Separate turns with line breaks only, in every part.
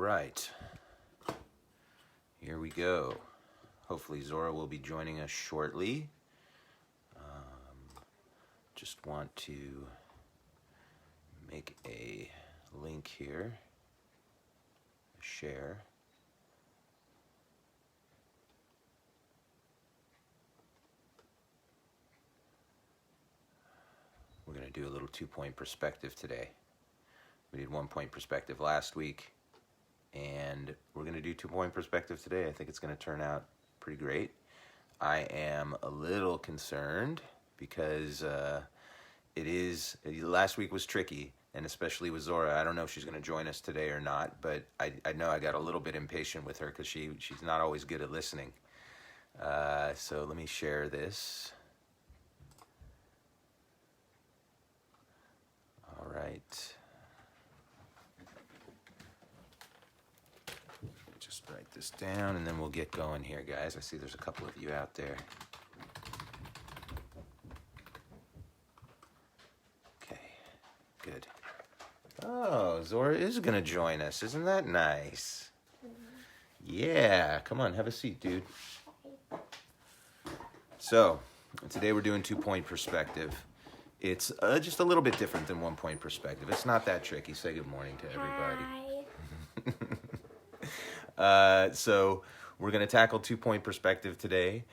right, here we go. Hopefully Zora will be joining us shortly. Just want to make a link here, share. We're going to do a little 2-point perspective today. We did 1-point perspective last week, and we're going to do 2-point perspective today. I think it's going to turn out pretty great. I am a little concerned because last week was tricky, and especially with Zora. I don't know if she's going to join us today or not, but I know I got a little bit impatient with her because she's not always good at listening. So let me share this. All right. Just write this down, and then we'll get going here, guys. I see there's a couple of you out there. Okay, good. Oh, Zora is going to join us. Isn't that nice? Yeah, come on, have a seat, dude. So, today we're doing 2-point perspective. It's just a little bit different than 1-point perspective. It's not that tricky. Say good morning to everybody.
Hi.
So we're going to tackle 2-point perspective today.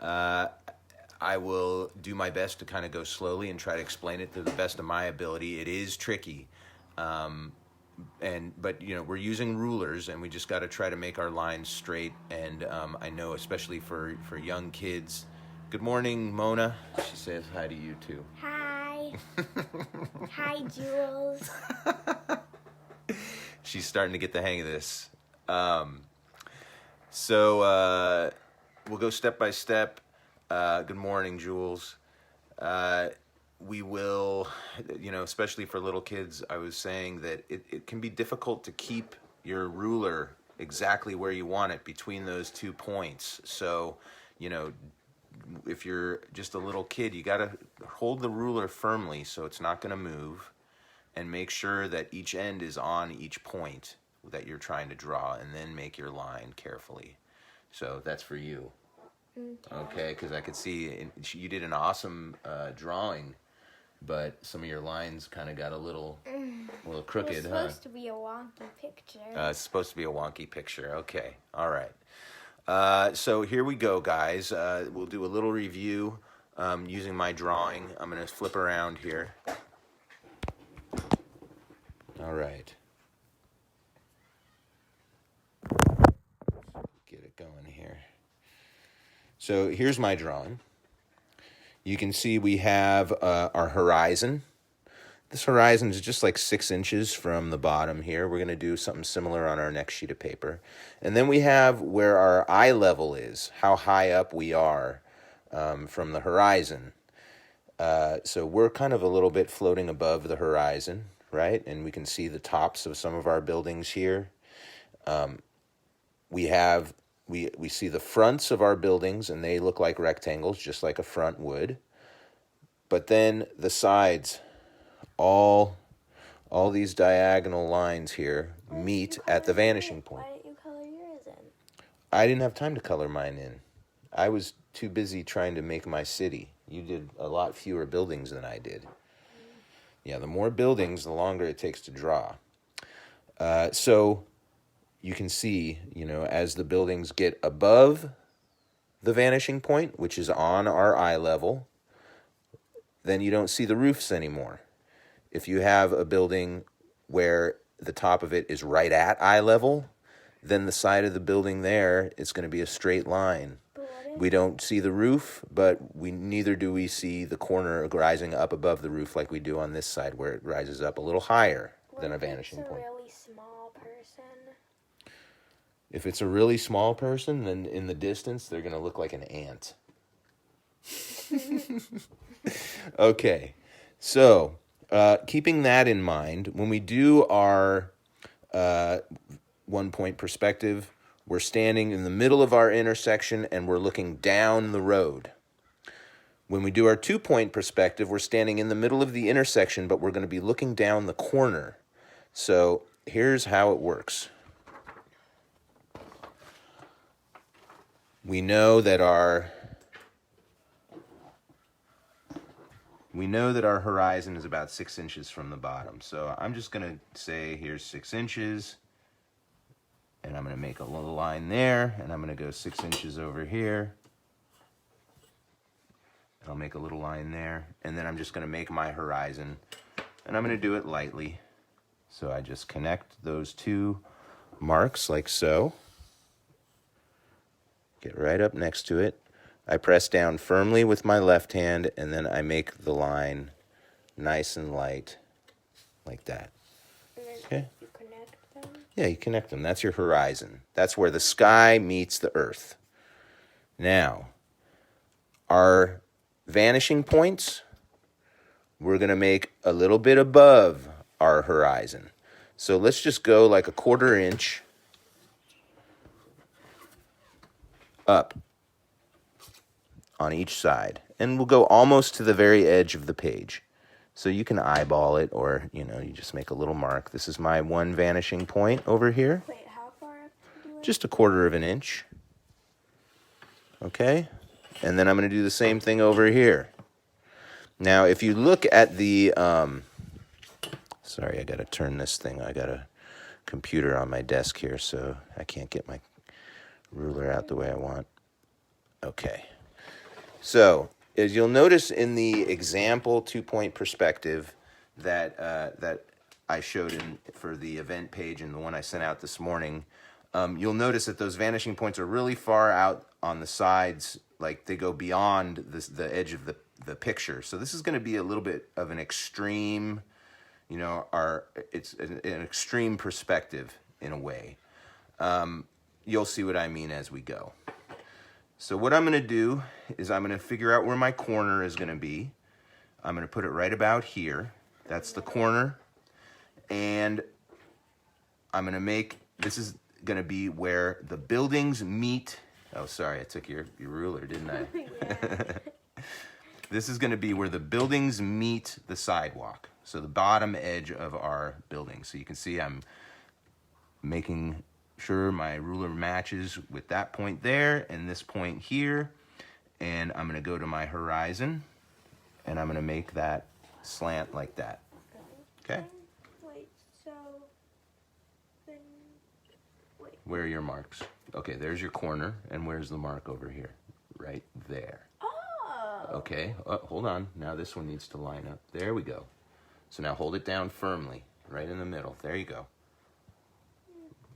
I will do my best to kind of go slowly and try to explain it to the best of my ability. It is tricky. But you know, we're using rulers, and we just got to try to make our lines straight. And I know, especially for young kids. Good morning, Mona. She says hi to you too.
Hi. Hi, Jules.
She's starting to get the hang of this. So we'll go step by step. Good morning, Jules. We will, you know, especially for little kids, I was saying that it can be difficult to keep your ruler exactly where you want it between those 2 points. So, you know, if you're just a little kid, you got to hold the ruler firmly so it's not going to move, and make sure that each end is on each point that you're trying to draw, and then make your line carefully. So that's for you. Okay, because I could see you did an awesome drawing, but some of your lines kind of got a little crooked,
It's supposed to be a wonky picture.
It's supposed to be a wonky picture. Okay, all right. So here we go, guys. We'll do a little review using my drawing. I'm going to flip around here. All right. Get it going here. So here's my drawing. You can see we have our horizon. This horizon is just like 6 inches from the bottom here. We're going to do something similar on our next sheet of paper. And then we have where our eye level is, how high up we are from the horizon. So we're kind of a little bit floating above the horizon, right? And we can see the tops of some of our buildings here. We see the fronts of our buildings, and they look like rectangles, just like a front would. But then the sides, all these diagonal lines here meet at the vanishing point.
Why didn't you color yours in?
I didn't have time to color mine in. I was too busy trying to make my city. You did a lot fewer buildings than I did. Yeah, the more buildings, the longer it takes to draw. So you can see, you know, as the buildings get above the vanishing point, which is on our eye level, then you don't see the roofs anymore. If you have a building where the top of it is right at eye level, then the side of the building there is going to be a straight line. We don't see the roof, but neither do we see the corner rising up above the roof like we do on this side, where it rises up a little higher than a vanishing point.
If it's a really small person?
If it's a really small person, then in the distance, they're going to look like an ant. Okay, so keeping that in mind, when we do our 1-point perspective, we're standing in the middle of our intersection and we're looking down the road. When we do our 2-point perspective, we're standing in the middle of the intersection, but we're going to be looking down the corner. So here's how it works. we know that our horizon is about 6 inches from the bottom. So I'm just going to say here's 6 inches, and I'm going to make a little line there, and I'm going to go 6 inches over here. I'll make a little line there, and then I'm just going to make my horizon, and I'm going to do it lightly. So I just connect those two marks like so. Get right up next to it. I press down firmly with my left hand, and then I make the line nice and light like that.
And then
Okay.
you connect them.
Yeah, you connect them. That's your horizon. That's where the sky meets the earth. Now, our vanishing points, we're going to make a little bit above our horizon. So let's just go like a 1/4 inch up on each side. And we'll go almost to the very edge of the page. So you can eyeball it, or, you just make a little mark. This is my one vanishing point over here.
Wait, how far up to do it?
Just a 1/4 of an inch. Okay? And then I'm going to do the same thing over here. Now, if you look at the... sorry, I got to turn this thing. I got a computer on my desk here, so I can't get my ruler out the way I want. Okay. So, as you'll notice in the example 2-point perspective that I showed for the event page and the one I sent out this morning, you'll notice that those vanishing points are really far out on the sides, like they go beyond the edge of the picture. So this is going to be a little bit of an extreme, it's an extreme perspective in a way. You'll see what I mean as we go. So what I'm going to do is I'm going to figure out where my corner is going to be. I'm going to put it right about here. That's the corner. And I'm going to make, this is going to be where the buildings meet. Oh, sorry, I took your ruler, didn't I?
Yeah.
This is going to be where the buildings meet the sidewalk. So the bottom edge of our building. So you can see I'm making sure my ruler matches with that point there and this point here. And I'm going to go to my horizon, and I'm going to make that slant like that. Okay?
Wait, so then wait.
Where are your marks? Okay, there's your corner, and where's the mark over here? Right there.
Oh.
Okay, hold on. Now this one needs to line up. There we go. So now hold it down firmly, right in the middle. There you go.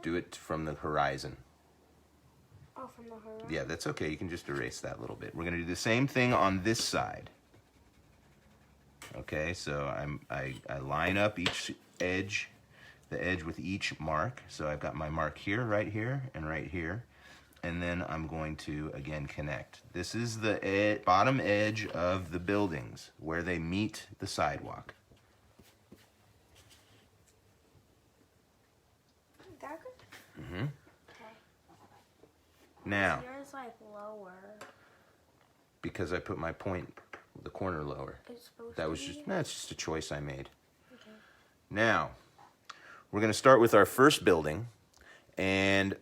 Do it from the horizon.
Oh, from the horizon.
Yeah, that's okay. You can just erase that a little bit. We're going to do the same thing on this side. Okay, so I line up each edge, the edge with each mark. So I've got my mark here, and right here. And then I'm going to, again, connect. This is the bottom edge of the buildings where they meet the sidewalk.
That good?
Mm-hmm.
Okay.
Now,
Yours like lower.
because I put my point, the corner lower.
It's supposed
That
to
was
be.
that's just a choice I made.
Okay.
Now, we're going to start with our first building, and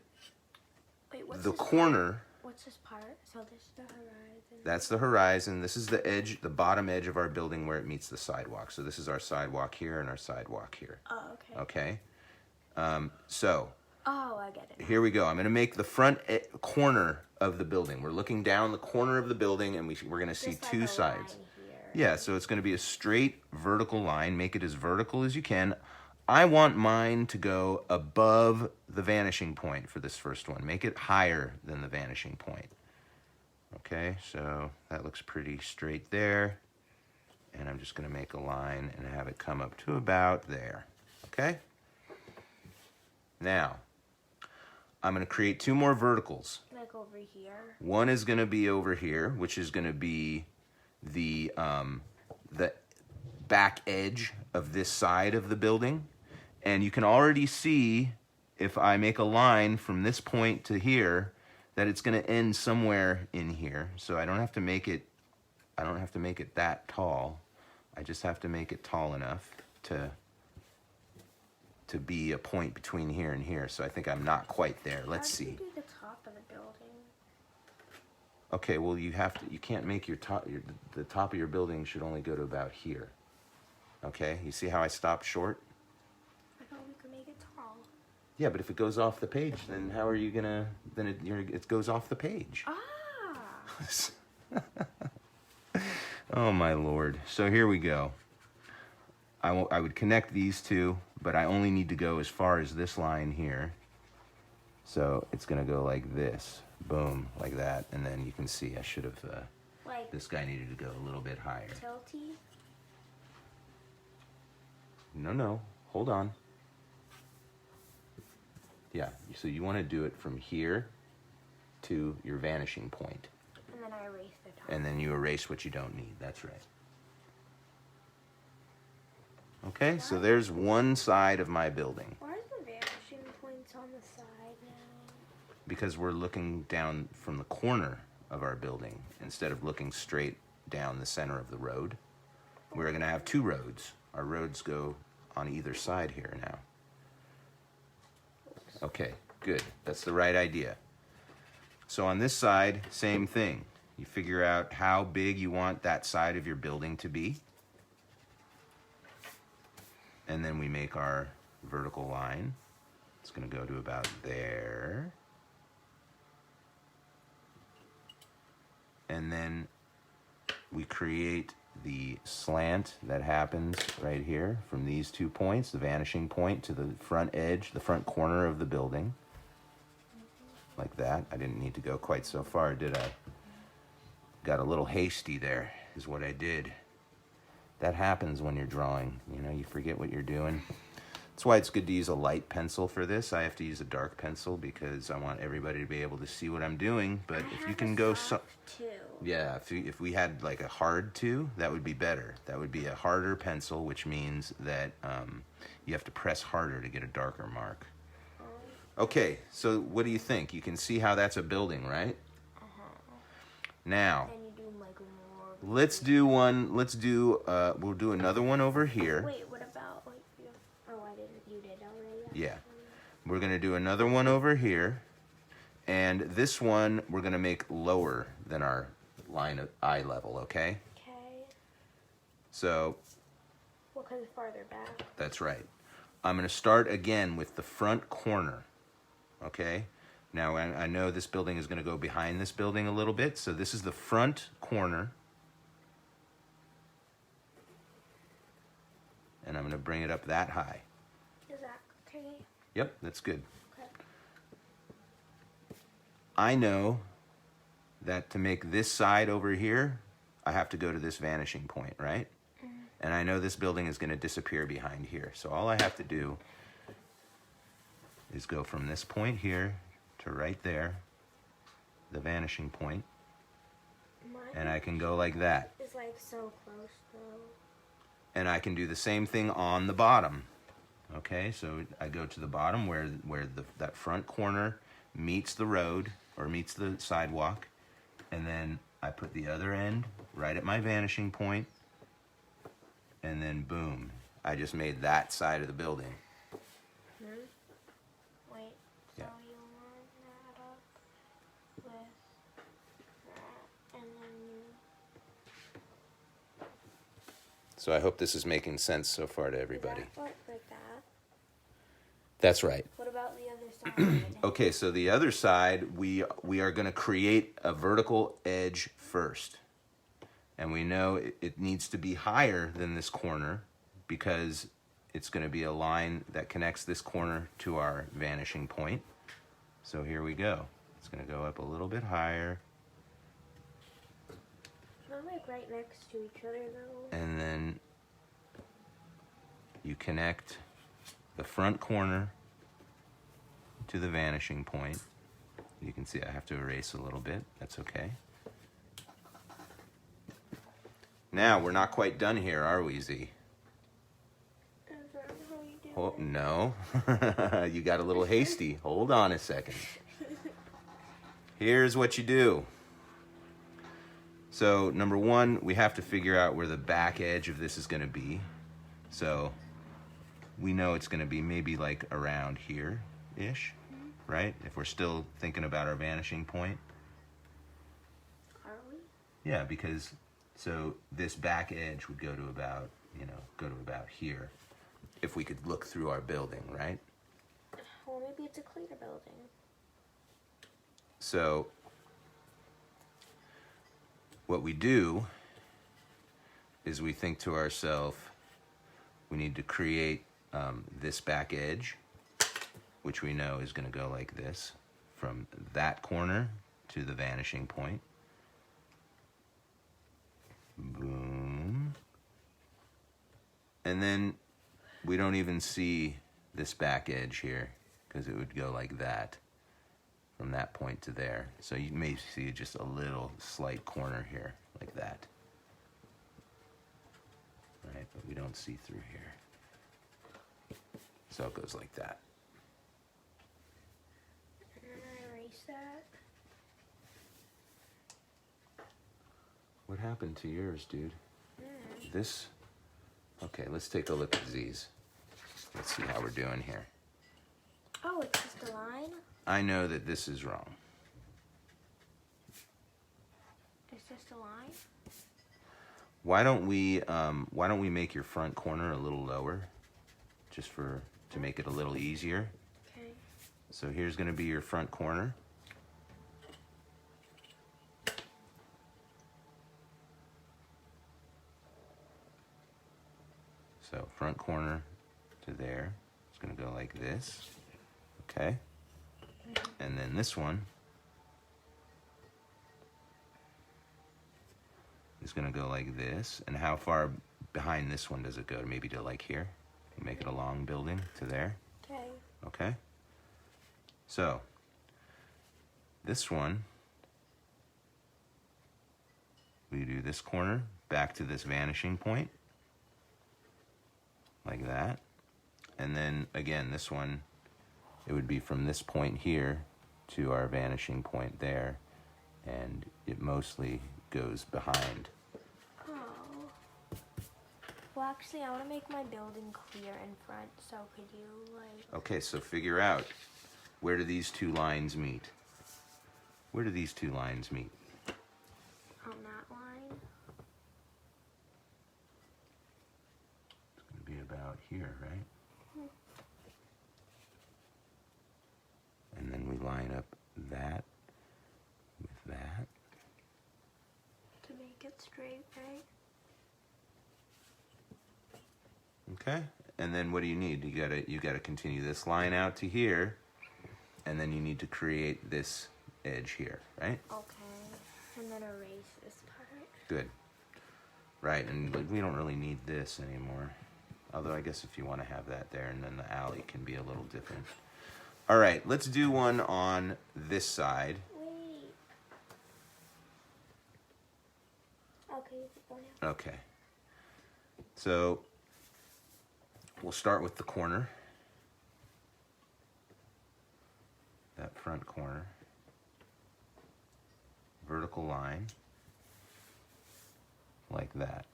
Wait, what's
the
this
corner,
Part? What's this part? So this is the horizon.
that's the horizon. This is the edge, the bottom edge of our building where it meets the sidewalk. So this is our sidewalk here and our sidewalk here.
Oh, okay.
Okay? So,
Oh, I get it.
here we go. I'm going to make the front corner of the building. We're looking down the corner of the building, and we're going to see
Just like
two
a
sides.
line here.
Yeah, so it's going to be a straight vertical line. Make it as vertical as you can. I want mine to go above the vanishing point for this first one. Make it higher than the vanishing point. Okay, so that looks pretty straight there. And I'm just going to make a line and have it come up to about there. Okay? Now, I'm going to create two more verticals.
Like over here.
One is going to be over here, which is going to be the back edge of this side of the building. And you can already see, if I make a line from this point to here, that it's going to end somewhere in here. So I don't have to make it that tall. I just have to make it tall enough to be a point between here and here. So I think I'm not quite there. Let's
How did
see.
you do the top of the building?
Okay, well you can't make the top of your building should only go to about here. Okay, you see how I stopped short?
I thought we could make it tall.
Yeah, but if it goes off the page, then how are you gonna? Then it goes off the page.
Ah.
Oh my lord! So here we go. I would connect these two, but I only need to go as far as this line here. So it's gonna go like this, boom, like that, and then you can see I should have.
Like
This guy needed to go a little bit higher.
tilty.
No, hold on. Yeah, so you want to do it from here to your vanishing point.
And then I erase the top.
And then you erase what you don't need. That's right. Okay, so there's one side of my building.
Why are the vanishing points on the side now?
Because we're looking down from the corner of our building instead of looking straight down the center of the road. We're going to have two roads. Our roads go on either side here now. Okay, good. That's the right idea. So on this side, same thing. You figure out how big you want that side of your building to be. And then we make our vertical line. It's going to go to about there. And then we create the slant that happens right here from these 2 points, the vanishing point to the front edge, the front corner of the building. Like that. I didn't need to go quite so far, did I? Got a little hasty there, is what I did. That happens when you're drawing. You know, you forget what you're doing. That's why it's good to use a light pencil for this. I have to use a dark pencil because I want everybody to be able to see what I'm doing. But if you can go so... Yeah, if we had like a hard 2, that would be better. That would be a harder pencil, which means that you have to press harder to get a darker mark. Okay, so what do you think? You can see how that's a building, right? Now,
Then you do like more.
we'll do another one over here.
Wait, what about like you did already?
Yeah. We're going to do another one over here. And this one we're going to make lower than our line of eye level, okay?
Okay.
So,
Well, because it's farther back.
that's right. I'm going to start again with the front corner, okay? Now, I know this building is going to go behind this building a little bit, so this is the front corner. And I'm going to bring it up that high.
Is that okay?
Yep, that's good.
Okay.
I know that to make this side over here, I have to go to this vanishing point, right? And I know this building is going to disappear behind here. So all I have to do is go from this point here to right there, the vanishing point, and I can go like that.
It's like so close though.
And I can do the same thing on the bottom. Okay, so I go to the bottom where that front corner meets the road or meets the sidewalk, and then I put the other end right at my vanishing point, and then boom, I just made that side of the building.
Wait, so
Yeah.
you line that up with that, and then you...
So I hope this is making sense so far to everybody.
Does that look like that?
That's right.
What about the other side?
Okay, so the other side, we are going to create a vertical edge first. And we know it needs to be higher than this corner because it's going to be a line that connects this corner to our vanishing point. So here we go. It's going to go up a little bit higher.
Not like right next to each other though.
And then you connect the front corner to the vanishing point. You can see I have to erase a little bit. That's okay. Now, we're not quite done here, are we, Z?
Is that how you do
Oh,
it?
no. You got a little hasty. Hold on a second. Here's what you do. So, number one, we have to figure out where the back edge of this is going to be. So, we know it's going to be maybe like around here-ish, right? If we're still thinking about our vanishing point. Yeah, because so this back edge would go to about, go to about here. If we could look through our building, right?
Well, maybe it's a clear building.
So what we do is we think to ourselves, we need to create this back edge, which we know is going to go like this, from that corner to the vanishing point. Boom. And then we don't even see this back edge here because it would go like that from that point to there. So you may see just a little slight corner here like that. Right, but we don't see through here. So it goes like that.
And then I erase that.
What happened to yours, dude? This? Okay, let's take a look at these. Let's see how we're doing here.
Oh, it's just a line?
I know that this is wrong.
It's just a line?
Why don't we make your front corner a little lower, just to make it a little easier?
Okay.
So here's going to be your front corner. So front corner to there. It's going to go like this. Okay. And then this one is going to go like this. And how far behind this one does it go? Maybe to like here? Make it a long building to there.
Okay.
Okay. So this one, we do this corner back to this vanishing point. Like that. And then again, this one, it would be from this point here to our vanishing point there. And it mostly goes behind.
Oh. Well, actually, I want to make my building clear in front, so could you, like...
Okay, so figure out, where do these two lines meet? Where do these two lines meet?
On that line?
It's going to be about here, right? And then we line up that with that.
To make it straight, right?
Okay, and then what do you need? You gotta continue this line out to here, and then you need to create this edge here, right?
Okay, and then erase this part.
Good. Right, and like, we don't really need this anymore. Although I guess if you want to have that there, and then the alley can be a little different. All right, let's do one on this side.
Wait. Okay, you keep going now.
Okay. So we'll start with the corner. That front corner. Vertical line. Like that.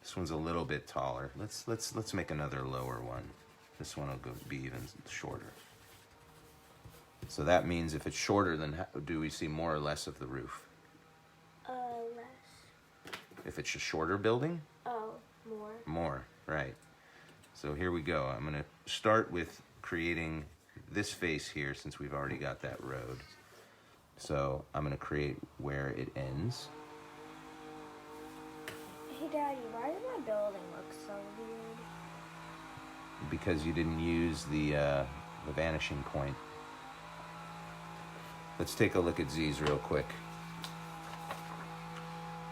This one's a little bit taller. Let's make another lower one. This one will be even shorter. So that means if it's shorter, then do we see more or less of the roof?
Less.
If it's a shorter building?
Oh, more.
More, right. So here we go. I'm going to start with creating this face here since we've already got that road. So I'm going to create where it ends.
Hey, Daddy, why does my building look so weird?
Because you didn't use the vanishing point. Let's take a look at Z's real quick.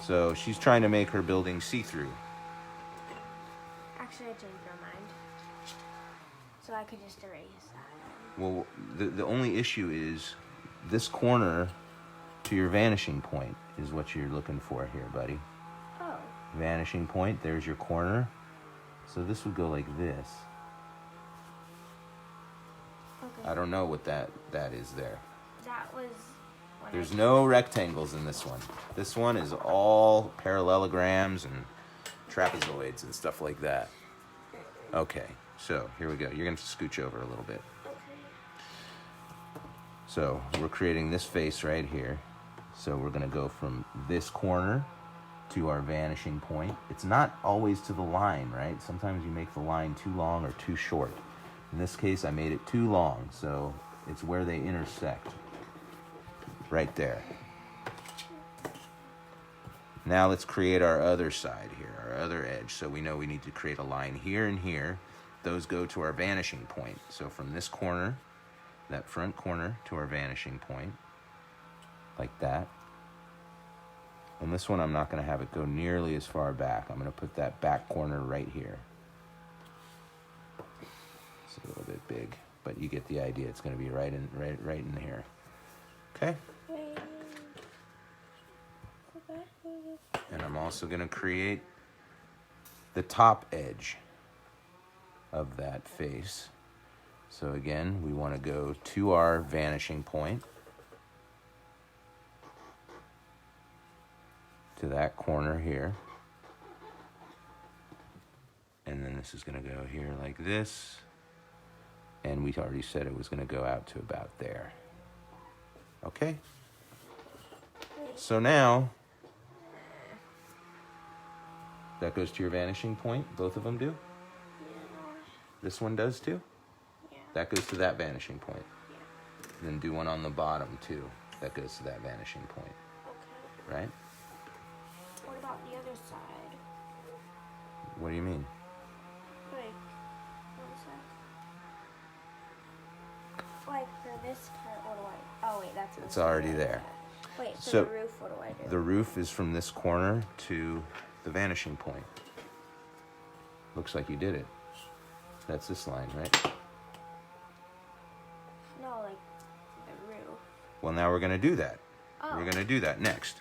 So she's trying to make her building see-through.
Actually, I changed my mind. So I could just erase that.
Well, the only issue is this corner to your vanishing point is what you're looking for here, buddy.
Oh.
Vanishing point, there's your corner. So this would go like this.
Okay.
I don't know what that is there.
That was... when
There's
I...
no rectangles in this one. This one is all parallelograms and trapezoids and stuff like that. Okay, so here we go. You're going to scooch over a little bit.
Okay.
So we're creating this face right here. So we're going to go from this corner to our vanishing point. It's not always to the line, right? Sometimes you make the line too long or too short. In this case, I made it too long, so it's where they intersect. Right there. Now let's create our other side here, our other edge. So we know we need to create a line here and here. Those go to our vanishing point. So from this corner, that front corner, to our vanishing point, like that. And this one, I'm not going to have it go nearly as far back. I'm going to put that back corner right here. It's a little bit big, but you get the idea. It's going to be right in here. Okay? And I'm also going to create the top edge of that face. So again, we want to go to our vanishing point, to that corner here. And then this is going to go here like this. And we already said it was going to go out to about there. Okay? So now, that goes to your vanishing point. Both of them do?
Yeah.
This one does too?
Yeah.
That goes to that vanishing point.
Yeah.
Then do one on the bottom too. That goes to that vanishing point.
Okay.
Right?
What about the other side?
What do you mean?
Like, one sec. Like for this part, what do I? Oh wait, that's.
It's already there.
Wait, for
So
the roof, what do I do?
the roof is from this corner to the vanishing point. Looks like you did it. That's this line, right?
No, like the roof.
Well, now we're going to do that.
Oh.
We're going to do that next.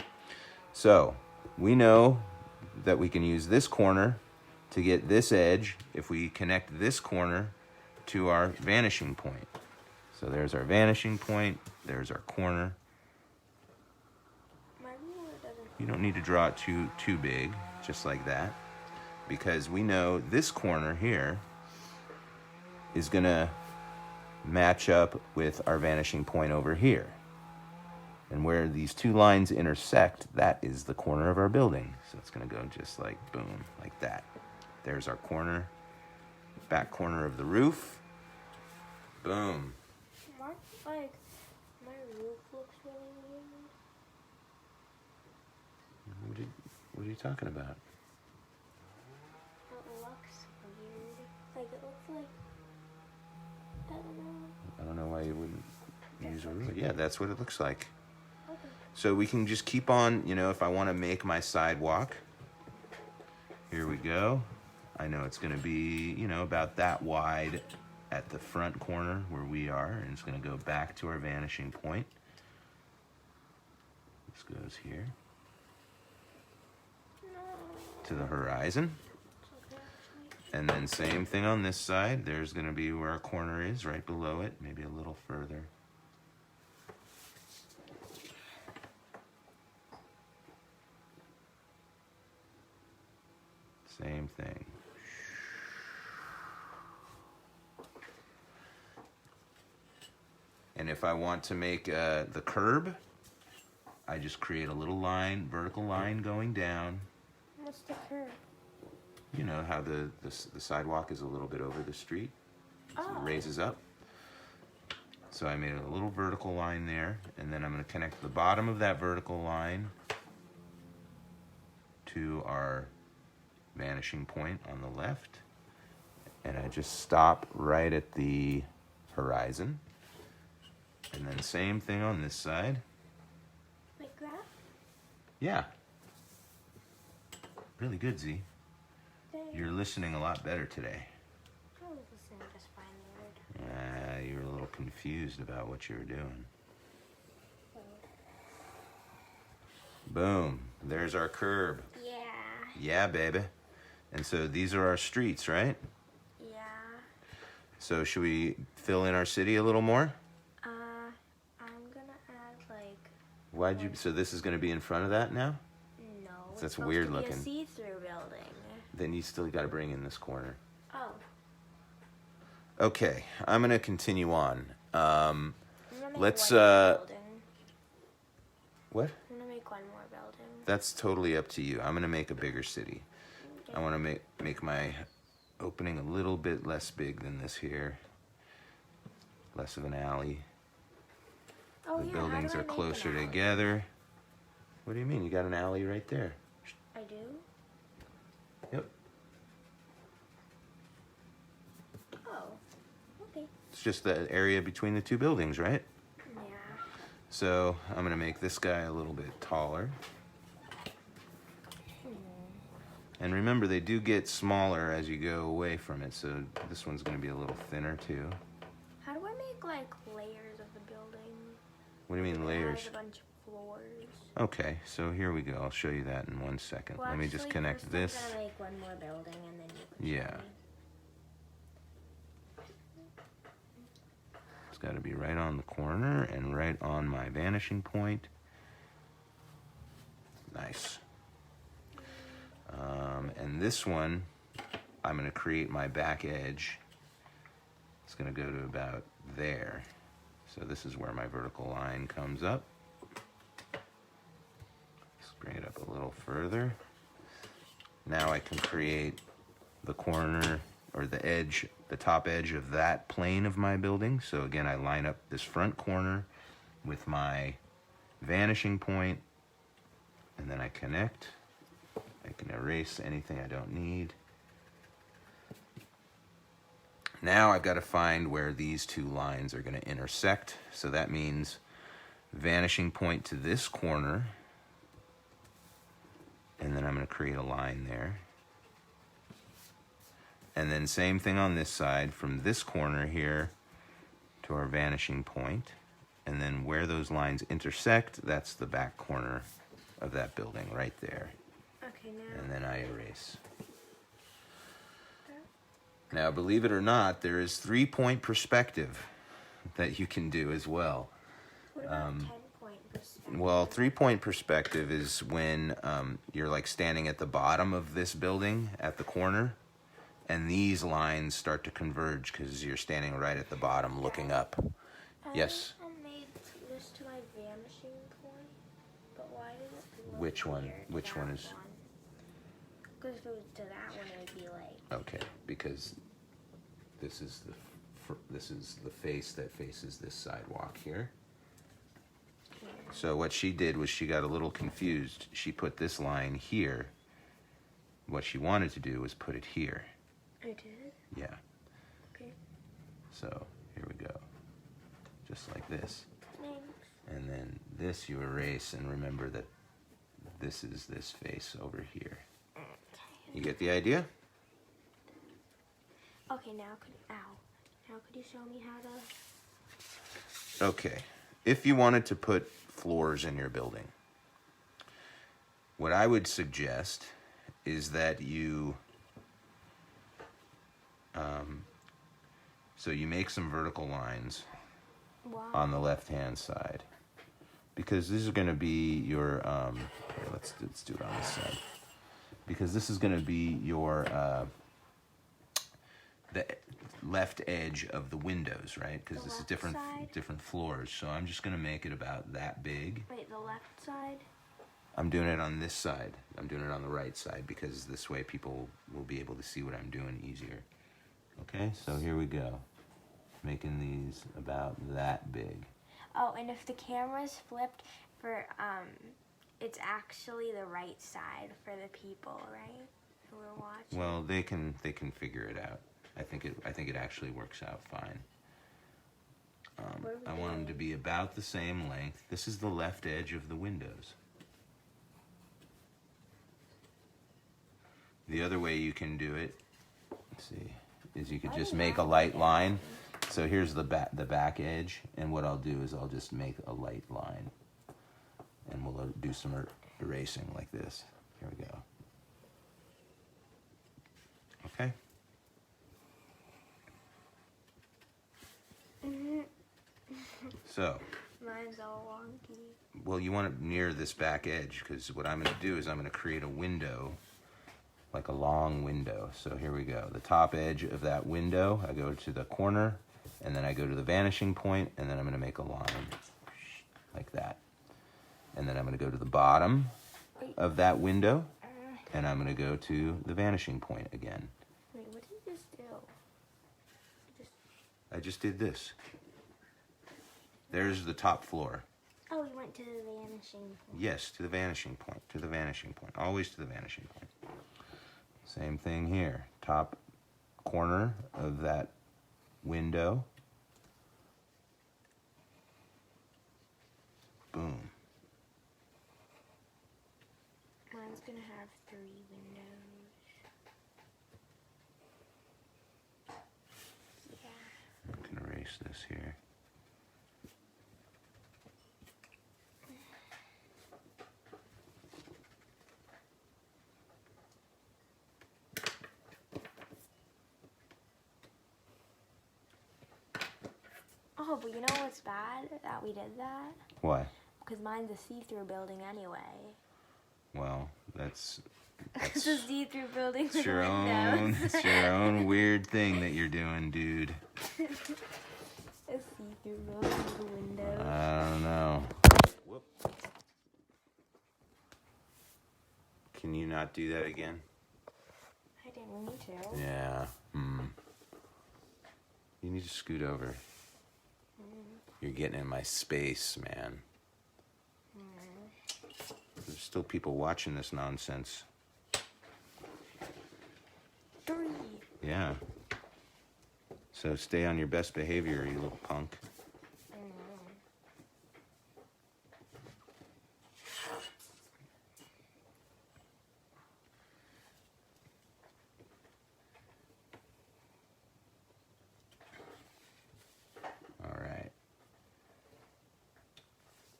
So we know that we can use this corner to get this edge if we connect this corner to our vanishing point. So there's our vanishing point. There's our corner.
My ruler doesn't.
You don't need to draw it too big, just like that, because we know this corner here is going to match up with our vanishing point over here. And where these two lines intersect, that is the corner of our building. So it's going to go just like boom, like that. There's our corner, back corner of the roof. Boom.
Mark, like, my roof looks really weird.
What are you talking about?
It looks weird. Like, it looks like, I don't know.
I don't know why you wouldn't use a ruler. Yeah, that's what it looks like.
Okay.
So we can just keep on, if I want to make my sidewalk, here we go. I know it's going to be, about that wide at the front corner where we are, and it's going to go back to our vanishing point. This goes here to the horizon. And then same thing on this side. There's going to be where our corner is, right below it, maybe a little further. Same thing. And if I want to make the curb, I just create a little line, vertical line going down.
What's the curve?
You know how the sidewalk is a little bit over the street, so it raises up. So I made a little vertical line there, and then I'm going to connect the bottom of that vertical line to our vanishing point on the left, and I just stop right at the horizon. And then same thing on this side.
Like that?
Yeah. Really good, Z.
Thanks.
You're listening a lot better today.
I was listening just fine, weird.
You were a little confused about what you were doing. Boom. There's our curb.
Yeah.
Yeah, baby. And so these are our streets, right?
Yeah.
So should we fill in our city a little more?
I'm gonna add like.
So this is going to be in front of that now?
No.
That's weird
It's
looking.
supposed to be a see-through building.
Then you still got to bring in this corner.
Oh.
Okay, I'm going to continue on.
I'm gonna make
Let's,
a white building.
What? that's totally up to you. I'm gonna make a bigger city.
Okay.
I want to make my opening a little bit less big than this here. Less of an alley.
Oh,
The
yeah,
buildings
how
are
do I make
closer
an alley?
together. What do you mean? You got an alley right there.
I do?
Yep.
Oh, okay.
It's just the area between the two buildings, right?
Yeah.
So I'm gonna make this guy a little bit taller. And remember, they do get smaller as you go away from it, so this one's gonna be a little thinner too.
How do I make, like, layers of the building?
What do you mean
It
layers?
has a bunch of floors.
Okay, so here we go. I'll show you that in 1 second.
Well,
Let me just
actually,
connect
first
this.
I'm gonna make one more building and then you can show
Yeah.
me.
It's got to be right on the corner and right on my vanishing point. Nice. And this one, I'm going to create my back edge. It's going to go to about there. So this is where my vertical line comes up. Let's bring it up a little further. Now I can create the corner or the edge, the top edge of that plane of my building. So again, I line up this front corner with my vanishing point, and then I connect. I can erase anything I don't need. Now I've got to find where these two lines are going to intersect. So that means vanishing point to this corner, and then I'm going to create a line there. And then same thing on this side, from this corner here to our vanishing point. And then where those lines intersect, that's the back corner of that building right there.
Okay, now.
And then I erase. Now, believe it or not, there is 3-point perspective that you can do as well.
What about 10-point perspective?
Well, 3-point perspective is when you're like standing at the bottom of this building at the corner, and these lines start to converge because you're standing right at the bottom looking up. Yes?
I made this to my vanishing point, but why did it look
Which one?
weird,
Which
that
one is?
Because if it was to that one, it would be like...
Okay, because this is the face that faces this sidewalk here. So what she did was she got a little confused. She put this line here. What she wanted to do was put it here.
I did?
Yeah.
Okay.
So here we go. Just like this.
Thanks.
And then this you erase, and remember that this is this face over here.
Okay.
You get the idea?
Okay, now could you show me how to...
Okay. If you wanted to put floors in your building, what I would suggest is that you so you make some vertical lines on the left-hand side, because this is going to be your here, let's do it on this side, because this is going to be your the left edge of the windows, right? Because this is different floors. So I'm just going to make it about that big.
Wait, the left side?
I'm doing it on this side. I'm doing it on the right side, because this way people will be able to see what I'm doing easier. Okay, so here we go. Making these about that big.
Oh, and if the camera's flipped for, it's actually the right side for the people, right? Who are watching.
Well, they can figure it out. I think it actually works out fine. I want them to be about the same length. This is the left edge of the windows. The other way you can do it, let's see, is you could just make a light line. So here's the back edge, and what I'll do is I'll just make a light line, and we'll do some erasing like this. Here we go. Okay. So.
Mine's all wonky.
Well, you want it near this back edge, because what I'm going to do is I'm going to create a window, like a long window. So here we go. The top edge of that window, I go to the corner, and then I go to the vanishing point, and then I'm going to make a line like that. And then I'm going to go to the bottom, of that window, and I'm going to go to the vanishing point again.
Wait, what did you just do?
I just did this. There's the top floor.
Oh, you went to the vanishing point.
Yes, to the vanishing point. To the vanishing point. Always to the vanishing point. Same thing here. Top corner of that window. Boom.
Mine's gonna have 3 windows. Yeah.
I can erase this here.
Oh, but you know what's bad that we did that?
Why?
Because mine's a see-through building anyway.
Well, that's
It's a see-through building with
your
windows.
it's your own weird thing that you're doing, dude.
A see-through building with windows.
I don't know. Whoop. Can you not do that again?
I didn't need to.
Yeah. You need to scoot over. You're getting in my space, man. There's still people watching this nonsense.
3.
Yeah. So stay on your best behavior, you little punk. All right.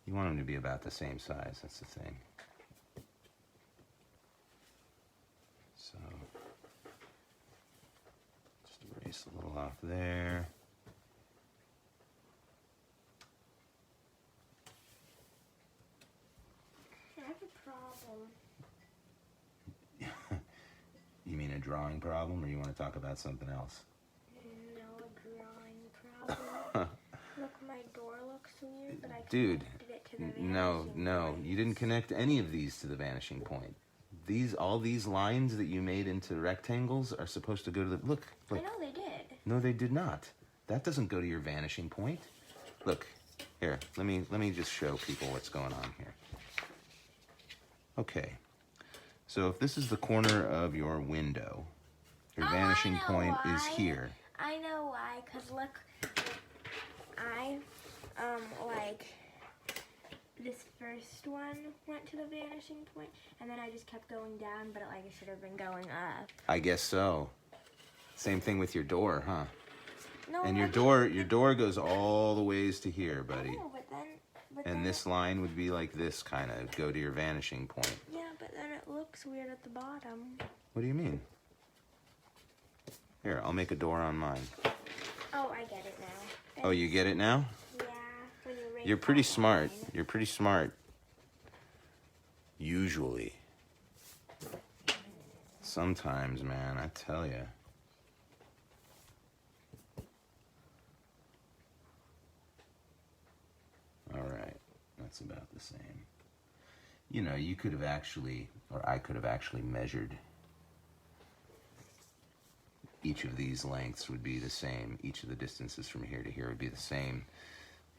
You want them to be about the same size, that's the thing. So, just erase a little off there.
I have a problem.
You mean a drawing problem, or you want to talk about something else?
No, a drawing problem. Look, my door looks weird, but I
Dude,
connected it to the vanishing
no,
point.
you didn't connect any of these to the vanishing point. All these lines that you made into rectangles are supposed to go to the, look.
I know they did.
No, they did not. That doesn't go to your vanishing point. Look, here, let me just show people what's going on here. Okay, so if this is the corner of your window, your vanishing point is here.
I know why, because look, I, like, this first one went to the vanishing point, and then I just kept going down, but it should have been going up.
I guess so. Same thing with your door, huh?
No,
And your door goes all the ways to here, buddy.
No, but
And
then
this line would be like this, kind of, go to your vanishing point.
yeah, but then it looks weird at the bottom.
What do you mean? Here, I'll make a door on mine.
Oh, I get it now.
Oh, you get it now?
Yeah. When you erase
You're pretty
that
smart.
line.
You're pretty smart. Usually. Sometimes, man, I tell you. All right, that's about the same. You know, you could have actually, or I could have actually measured. Each of these lengths would be the same. Each of the distances from here to here would be the same.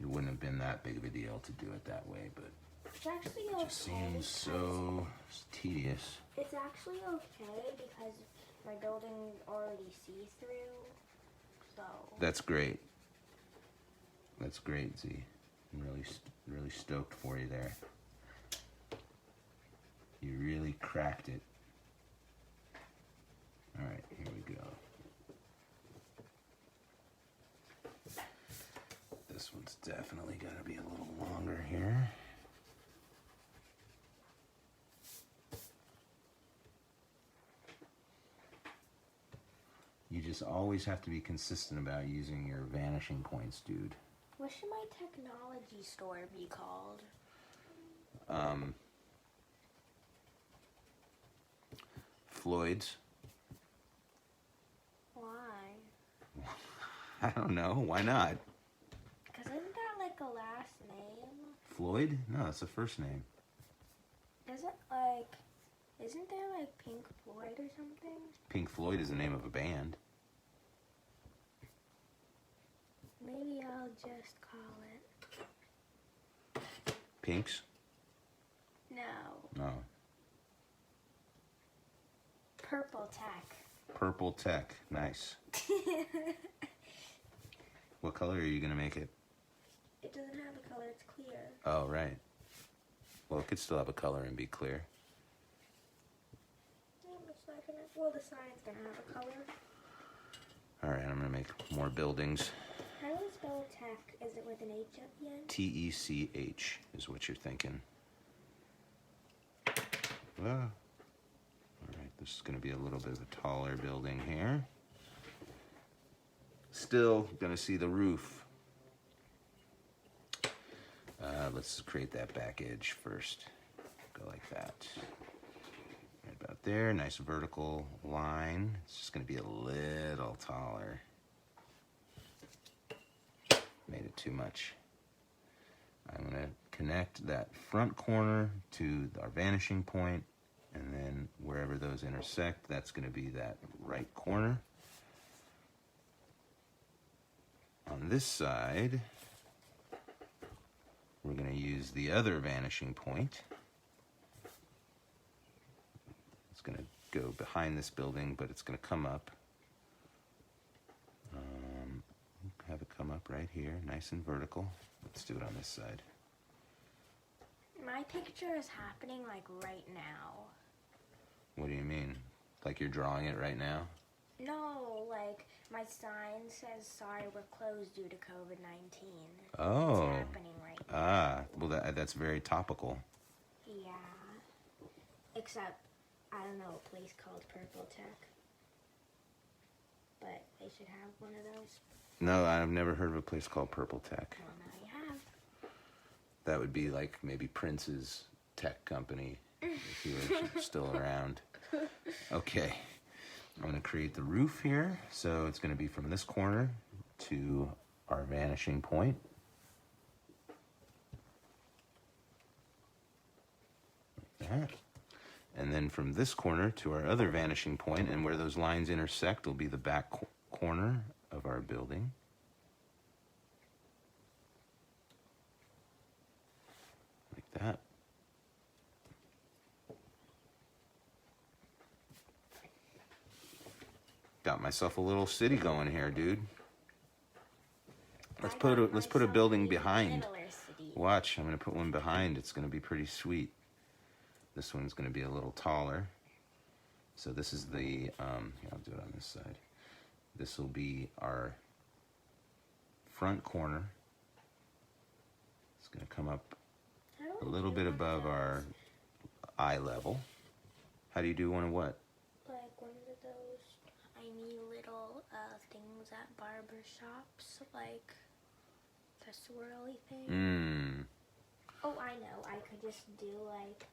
It wouldn't have been that big of a deal to do it that way, but
It's actually
it
okay.
just seems so tedious.
It's actually okay because my building already sees through. So.
That's great. That's great, Z. I'm really stoked for you there. You really cracked it. All right, here we go. This one's definitely got to be a little longer here. You just always have to be consistent about using your vanishing points, dude.
What should my technology store be called?
Floyd's.
Why?
I don't know. Why not?
Because isn't that like a last name?
Floyd? No, it's a first name.
Doesn't like, isn't there like Pink Floyd or something?
Pink Floyd is the name of a band.
Maybe I'll just call it
Pinks?
no.
No.
Purple Tech.
Purple Tech. Nice. What color are you going to make it?
It doesn't have a color, it's clear.
Oh, right. Well, it could still have a color and be clear.
It's not gonna, well, the sign's gonna have a color.
All right, I'm going to make more buildings.
How do you spell tech? Is it with an H at the end?
T-E-C-H is what you're thinking. Ah. All right, this is going to be a little bit of a taller building here. Still going to see the roof. Let's create that back edge first. Go like that. Right about there. Nice vertical line. It's just going to be a little taller. Made it too much. I'm going to connect that front corner to our vanishing point, and then wherever those intersect, that's going to be that right corner. On this side, we're going to use the other vanishing point. It's going to go behind this building, but it's going to come up. Have it come up right here, nice and vertical. Let's do it on this side.
My picture is happening like right now.
What do you mean? Like you're drawing it right now?
No, like my sign says sorry we're closed due to COVID-19.
Oh.
It's happening right now.
Ah, well that's very topical.
Yeah. Except I don't know a place called Purple Tech. But they should have one of those.
No, I've never heard of a place called Purple Tech.
Well, now you have.
That would be like maybe Prince's tech company if he were still around. Okay, I'm going to create the roof here. So it's going to be from this corner to our vanishing point. Like that. And then from this corner to our other vanishing point, and where those lines intersect will be the back corner of our building. Like that. Got myself a little city going here, dude. Let's put a building behind. Watch, I'm gonna put one behind. It's gonna be pretty sweet. This one's gonna be a little taller. So this is the here, I'll do it on this side. This will be our front corner. It's gonna come up a little bit above our eye level. How do you do one of what?
Like one of those tiny little things at barber shops, like the swirly thing. Oh, I know. I could just do like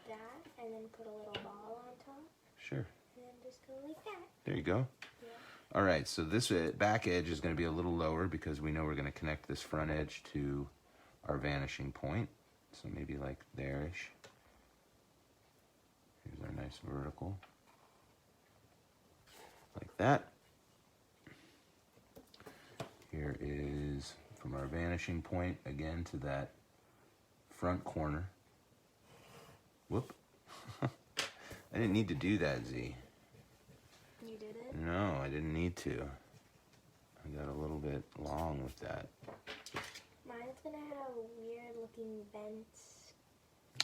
that and then put a little ball on top.
Sure.
And then just go like that.
There you go.
Yeah.
All right, so this back edge is going to be a little lower because we know we're going to connect this front edge to our vanishing point. So maybe like there-ish. Here's our nice vertical. Like that. Here is from our vanishing point again to that front corner. Whoop. I didn't need to do that, Z.
You did it?
No, I didn't need to. I got a little bit long with that.
Mine's gonna have weird looking vents.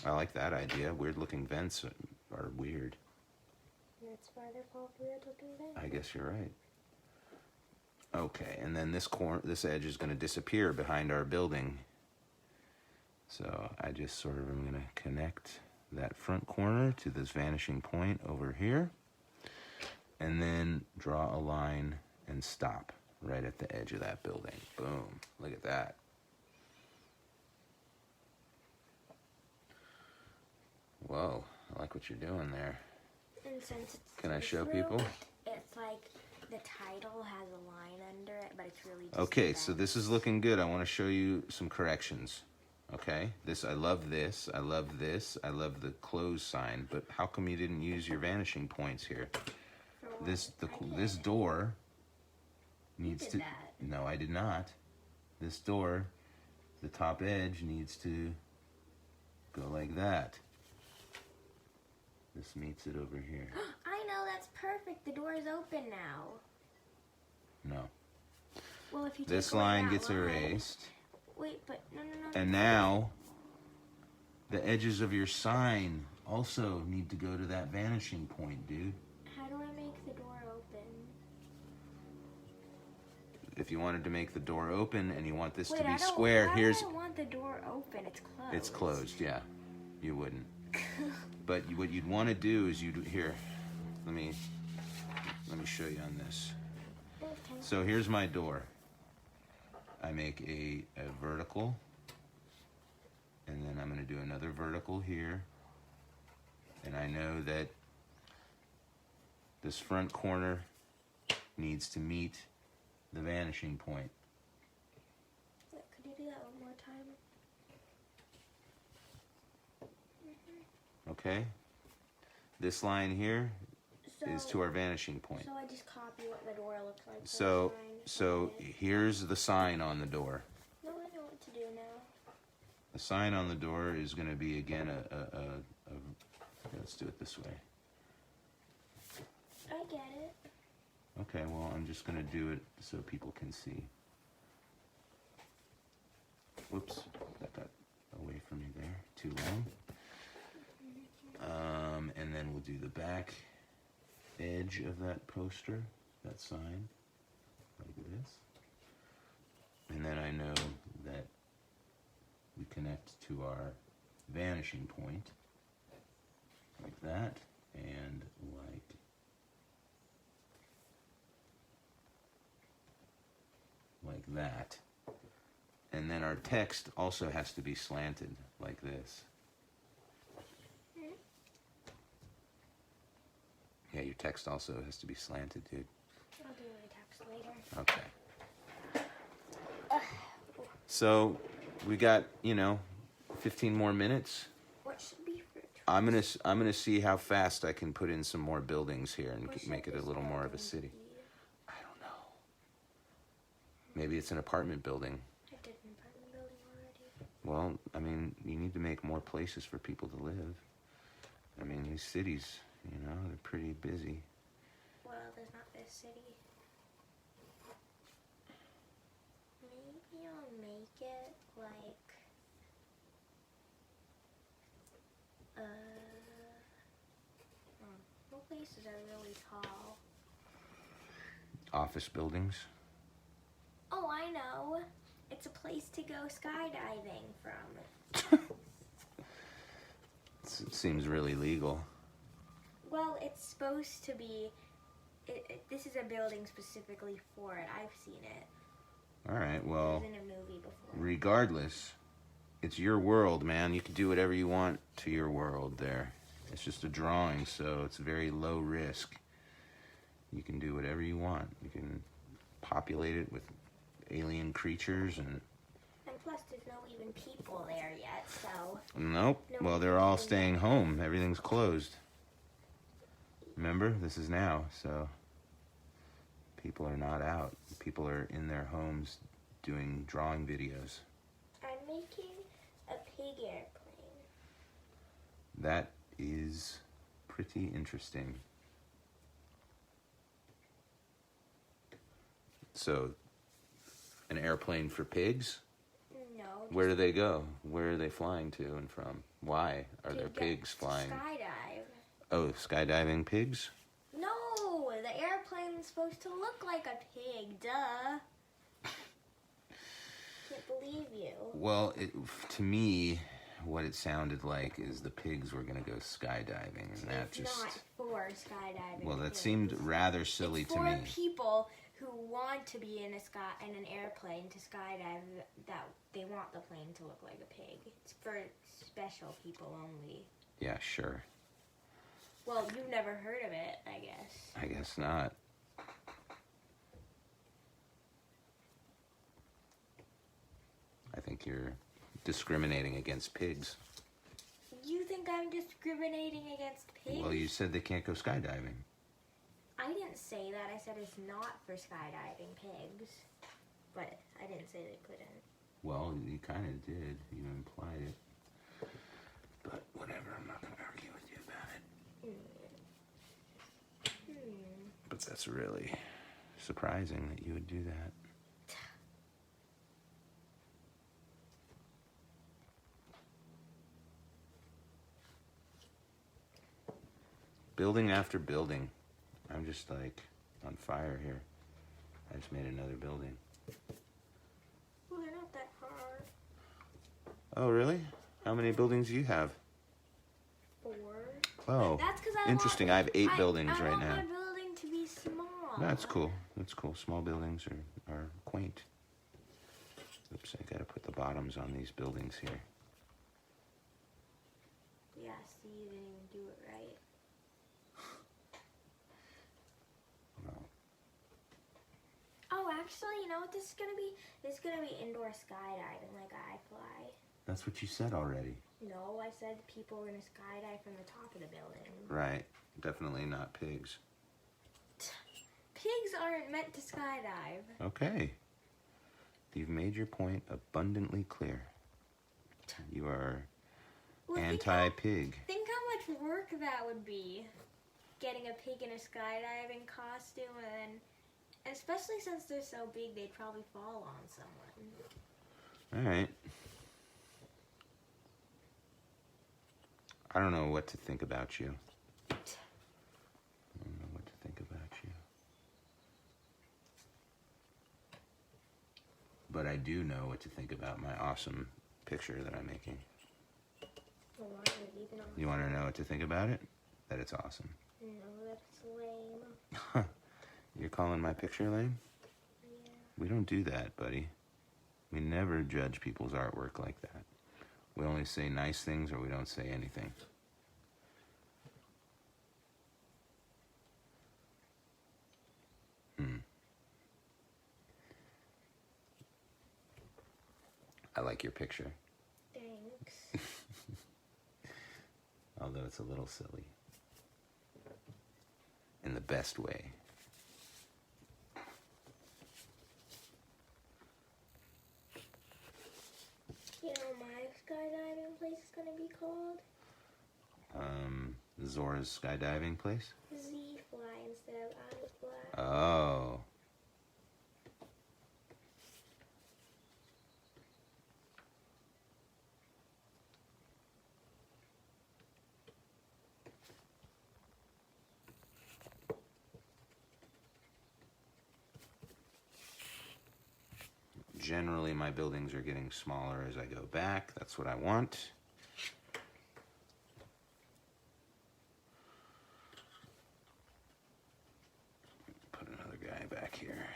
I like that idea. Weird looking vents are weird.
That's why they're called weird looking vents.
I guess you're right. Okay, and then this edge is going to disappear behind our building. So I just sort of am going to connect that front corner to this vanishing point over here. And then draw a line and stop right at the edge of that building. Boom. Look at that. Whoa, I like what you're doing there.
And since it's
Can I show
see-through,
people?
It's like the title has a line under it, but it's really just
Okay,
a
so
vent.
this is looking good. I want to show you some corrections. Okay, this, I love this, I love this, I love the close sign, but how come you didn't use your vanishing points here?
For what?
This door needs
did
to,
that.
no, I did not. This door, the top edge needs to go like that. This meets it over here.
I know, that's perfect. The door is open now.
No.
Well, if you take
This
away
line
that
gets
line-
erased.
Wait, but no.
And now, the edges of your sign also need to go to that vanishing point, dude.
How do I make the door open?
If you wanted to make the door open and you want this
Wait,
to be
I don't,
square,
why
here's...
would I want the door open? It's closed.
It's closed, yeah. You wouldn't. But what you'd want to do is here, let me show you on this.
Okay.
So here's my door. I make a vertical, and then I'm going to do another vertical here. And I know that this front corner needs to meet the vanishing point.
Wait, could you do that one more time?
Okay? This line here is to our vanishing point.
So I just copy what the door looks like.
So here's the sign on the door.
No, I know what to do now.
The sign on the door is going to be, again, let's do it this way.
I get it.
Okay, well, I'm just going to do it so people can see. Whoops, that got away from me there. Too long. And then we'll do the back edge of that poster, that sign, like this. And then I know that we connect to our vanishing point, like that, and like that. And then our text also has to be slanted, like this. Yeah, your text also has to be slanted, dude.
I'll do my text later.
Okay. So, we got, 15 more minutes.
What should be for
I'm gonna see how fast I can put in some more buildings here and make it a little more of a city. I don't know. Maybe it's an apartment building.
I did an apartment building already.
Well, I mean, you need to make more places for people to live. I mean, these cities, they're pretty busy.
Well, there's not this city. Maybe I'll make it like what places are really tall?
Office buildings.
Oh, I know. It's a place to go skydiving from.
It seems really legal.
Well, it's supposed to be. This is a building specifically for it. I've seen it.
All right,
It
well,
was in a movie before.
regardless, it's your world, man. You can do whatever you want to your world there. It's just a drawing, so it's very low risk. You can do whatever you want. You can populate it with alien creatures and...
And plus, there's no even people there yet, so...
Nope.
No
Well, they're all staying home. Everything's closed. Remember, this is now, so people are not out. People are in their homes doing drawing videos.
I'm making a pig airplane.
That is pretty interesting. So, an airplane for pigs?
No.
Where do they go? Where are they flying to and from? Why are there
to
pigs
get to
flying?
Skydive.
Oh, skydiving pigs?
No, the airplane's supposed to look like a pig, duh. Can't believe you.
Well, to me, what it sounded like is the pigs were going to go skydiving, and that
It's
just...
not for skydiving.
Well, that
pigs.
seemed rather silly
It's
to me.
for people who want to be in an airplane to skydive, that they want the plane to look like a pig. It's for special people only.
Yeah, sure.
Well, you've never heard of it, I guess.
I guess not. I think you're discriminating against pigs.
You think I'm discriminating against pigs?
Well, you said they can't go skydiving.
I didn't say that. I said it's not for skydiving pigs. But I didn't say they couldn't.
Well, you kind of did. You implied it. But whatever, I'm not going to argue with you about it. But that's really surprising that you would do that. Building after building. I'm just like on fire here. I just made another building.
Well, they're not that hard.
Oh, really? How many buildings do you have?
4.
Oh,
That's because
interesting. I have 8 buildings right now.
I want my building to be small.
That's cool. That's cool. Small buildings are quaint. Oops, I gotta put the bottoms on these buildings here.
Yeah, see, you didn't even do it right.
Well,
Oh, actually, you know what this is gonna be? This is gonna be indoor skydiving, like I fly.
that's what you said already.
No, I said people were gonna skydive from the top of the building.
Right. Definitely not pigs.
Pigs aren't meant to skydive.
Okay. You've made your point abundantly clear. You are
Well,
anti-pig.
Think how much work that would be. Getting a pig in a skydiving costume, and especially since they're so big, they'd probably fall on someone.
All right. I don't know what to think about you. I don't know what to think about you. But I do know what to think about my awesome picture that I'm making. You want to know what to think about it? That it's awesome.
No, that's lame.
You're calling my picture lame?
Yeah.
We don't do that, buddy. We never judge people's artwork like that. We only say nice things or we don't say anything. I like your picture.
Thanks.
Although it's a little silly. In the best way.
You know my skydiving place is gonna be called?
Zora's skydiving place?
Z-Fly instead of I-Fly.
Oh. Generally, my buildings are getting smaller as I go back. That's what I want. Put another guy back here.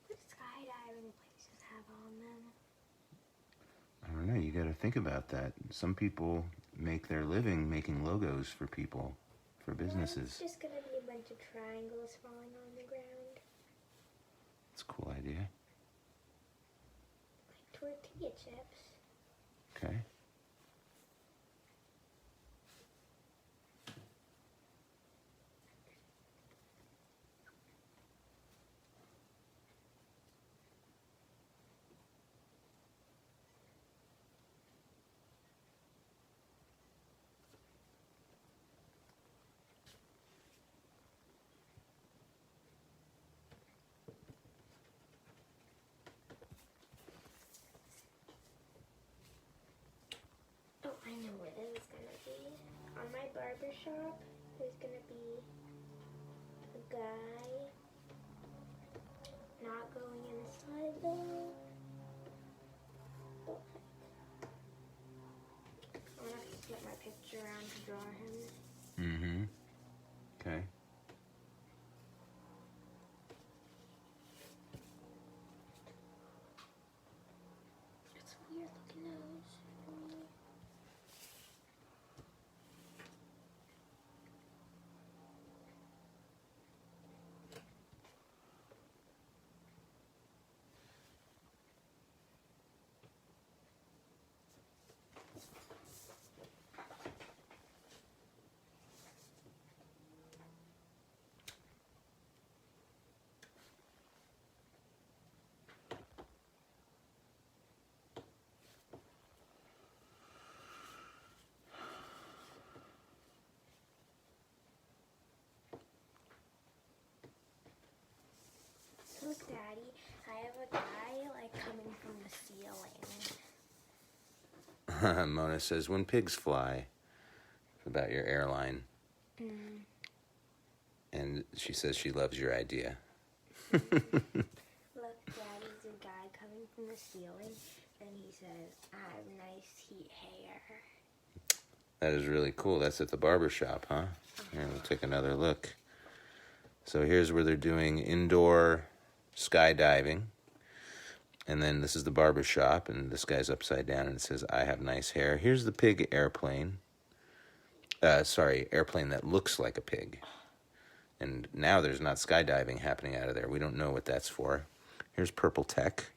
What skydiving places have on them?
I don't know, you gotta think about that. Some people make their living making logos for people, for businesses.
It's just gonna be a bunch of triangles falling on the ground.
It's a cool idea.
Like tortilla chips.
Okay.
Oh, I know what it is gonna be. On my barber shop, there's gonna be a guy not going inside though. But I'm gonna have to flip my picture around to draw him.
Mm-hmm. Okay.
I have a guy like coming from the ceiling.
Mona says, when pigs fly, about your airline.
Mm.
And she says she loves your idea.
Look, Daddy's a guy coming from the ceiling, and he says, I have nice heat hair.
That is really cool. That's at the barber shop, huh? Here, we'll take another look. So here's where they're doing indoor skydiving. And then this is the barber shop, and this guy's upside down, and it says, I have nice hair. Here's the pig airplane. Airplane that looks like a pig. And now there's not skydiving happening out of there. We don't know what that's for. Here's Purple Tech.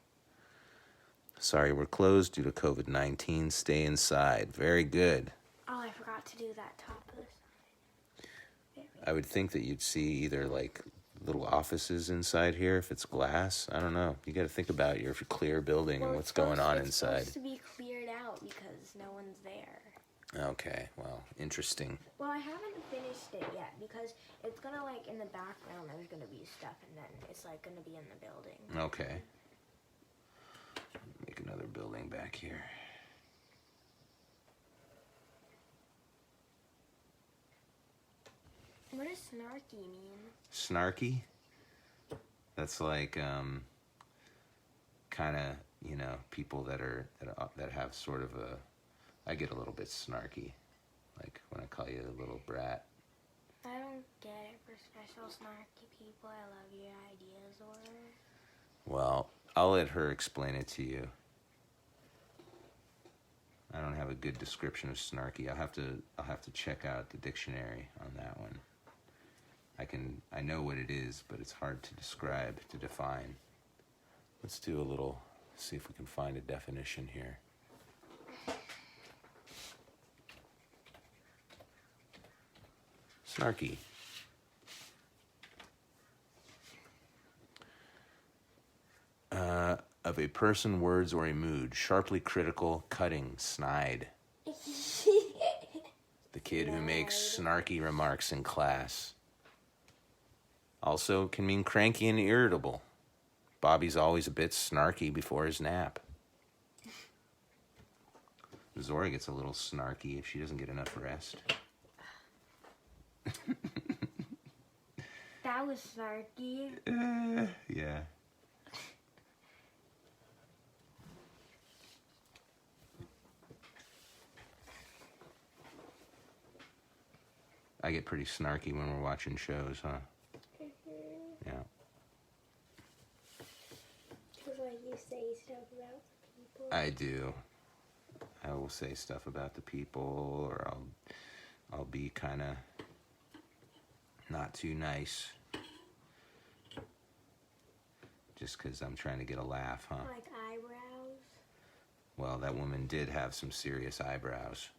Sorry, we're closed due to COVID-19. Stay inside. Very good.
Oh, I forgot to do that top of this.
I would think that you'd see either like little offices inside here if it's glass. I don't know. You got to think about your clear building and what's going on inside.
It's supposed to be cleared out because no one's there.
Okay, well, interesting.
Well, I haven't finished it yet because it's gonna like in the background there's gonna be stuff and then it's like gonna be in the building.
Okay. Make another building back here.
What does snarky mean?
Snarky? That's like kind of, you know, people that have sort of a, I get a little bit snarky, like when I call you a little brat.
I don't get it for special snarky people. I love your ideas, Zora.
Well, I'll let her explain it to you. I don't have a good description of snarky. I'll have to check out the dictionary on that one. I know what it is, but it's hard to describe, to define. Let's do a little, see if we can find a definition here. Snarky. Of a person, words, or a mood. Sharply critical, cutting, snide. The kid who makes snarky remarks in class. Also can mean cranky and irritable. Bobby's always a bit snarky before his nap. Zora gets a little snarky if she doesn't get enough rest.
That was snarky.
Yeah. I get pretty snarky when we're watching shows, huh?
Mm-hmm.
Yeah.
Because like you say stuff about people.
I do. I will say stuff about the people, or I'll be kind of not too nice. Just because I'm trying to get a laugh, huh?
Like eyebrows.
Well, that woman did have some serious eyebrows.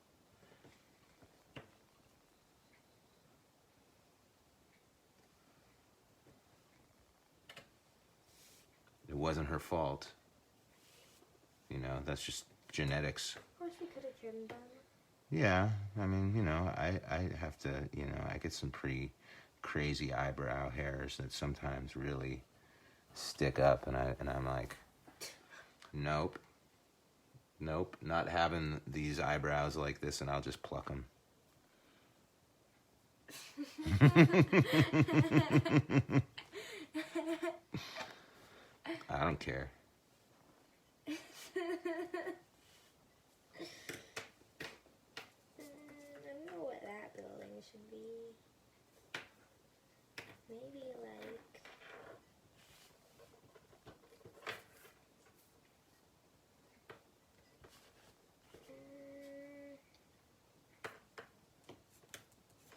It wasn't her fault. You know, that's just genetics.
Of course we could have trimmed them.
Yeah, I mean, you know, I have to, you know, I get some pretty crazy eyebrow hairs that sometimes really stick up, and I'm like, nope, not having these eyebrows like this, and I'll just pluck them. I don't care.
I don't know what that building should be. Maybe like...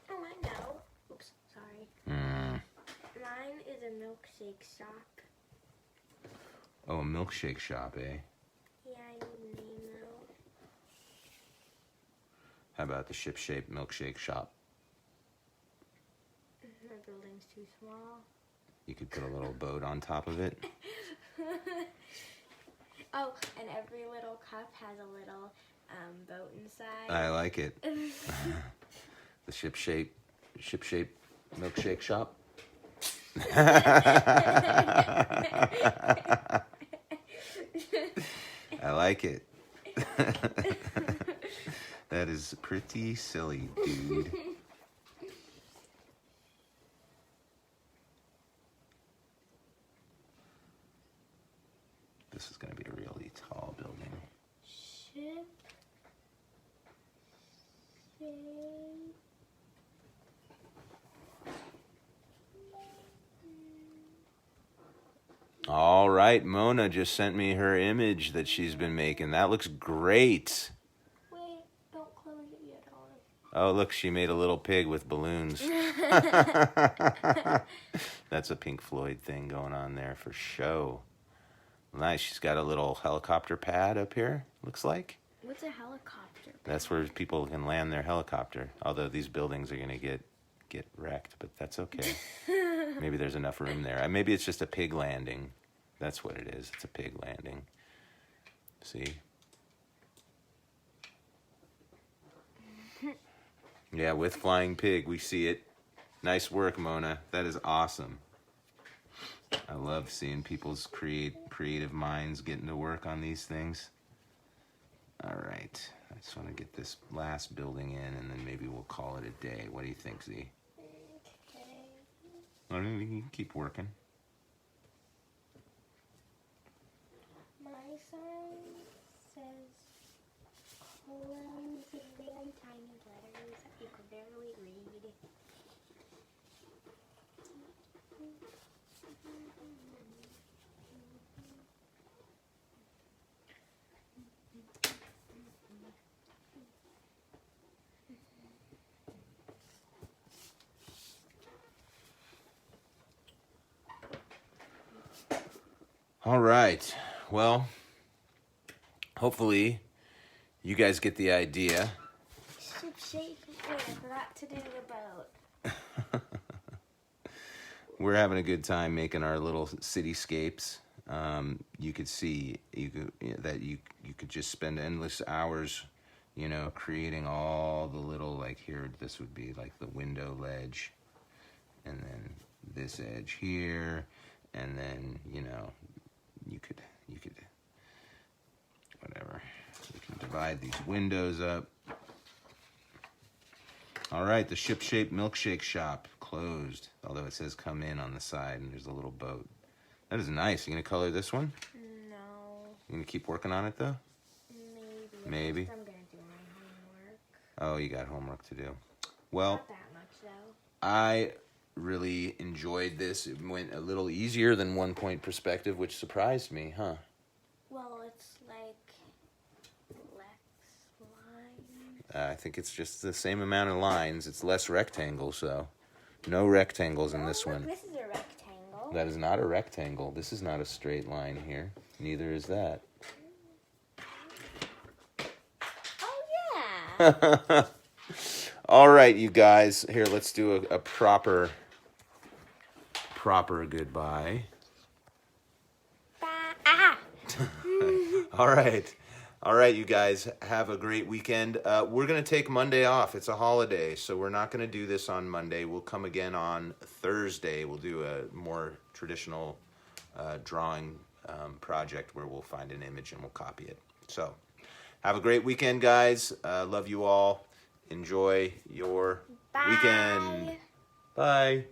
Oh, I know. Oops, sorry. Mine is a milkshake shop.
Oh, a milkshake shop, eh?
Yeah, I need a name though.
How about the ship-shaped milkshake shop?
My building's too small.
You could put a little boat on top of it.
Oh, and every little cup has a little boat inside.
I like it. The ship-shaped milkshake shop. I like it. That is pretty silly, dude. This is going to be a really tall building.
Ship.
All right, Mona just sent me her image that she's been making. That looks great.
Wait, don't close it yet, Olive.
Oh, look, she made a little pig with balloons. That's a Pink Floyd thing going on there for show. Nice. She's got a little helicopter pad up here, looks like.
What's a helicopter?
That's where people can land their helicopter. Although these buildings are going to get wrecked, but that's okay. Maybe there's enough room there. Maybe it's just a pig landing. That's what it is. It's a pig landing. See? Yeah, with flying pig. We see it. Nice work, Mona. That is awesome. I love seeing people's creative minds getting to work on these things. All right. I just want to get this last building in, and then maybe we'll call it a day. What do you think, Z?
Okay.
I mean, we can keep working.
My sign says close in very tiny letters that you can barely read.
All right. Well, hopefully you guys get the idea.
Ship shape. Wait, I forgot to do the boat.
We're having a good time making our little cityscapes. You could see that you could just spend endless hours, creating all the little, like here, this would be like the window ledge, and then this edge here, and then you could whatever. You can divide these windows up. All right, the ship-shaped milkshake shop closed, although it says come in on the side, and there's a little boat. That is nice. You gonna color this one?
No.
You gonna keep working on it though? Maybe.
I'm gonna do my homework.
Oh, you got homework to do. Well,
Not that much though.
I really enjoyed this. It went a little easier than 1 point perspective, which surprised me, huh?
Well, it's like less lines.
I think it's just the same amount of lines. It's less rectangles, so no rectangles in this
Look,
one.
this is a rectangle.
That is not a rectangle. This is not a straight line here. Neither is that.
Oh yeah.
All right, you guys. Here, let's do a proper goodbye.
Bye. Ah.
All right, you guys. Have a great weekend. We're going to take Monday off. It's a holiday, so we're not going to do this on Monday. We'll come again on Thursday. We'll do a more traditional drawing project where we'll find an image and we'll copy it. So, have a great weekend, guys. Love you all. Enjoy your
Bye.
weekend. Bye.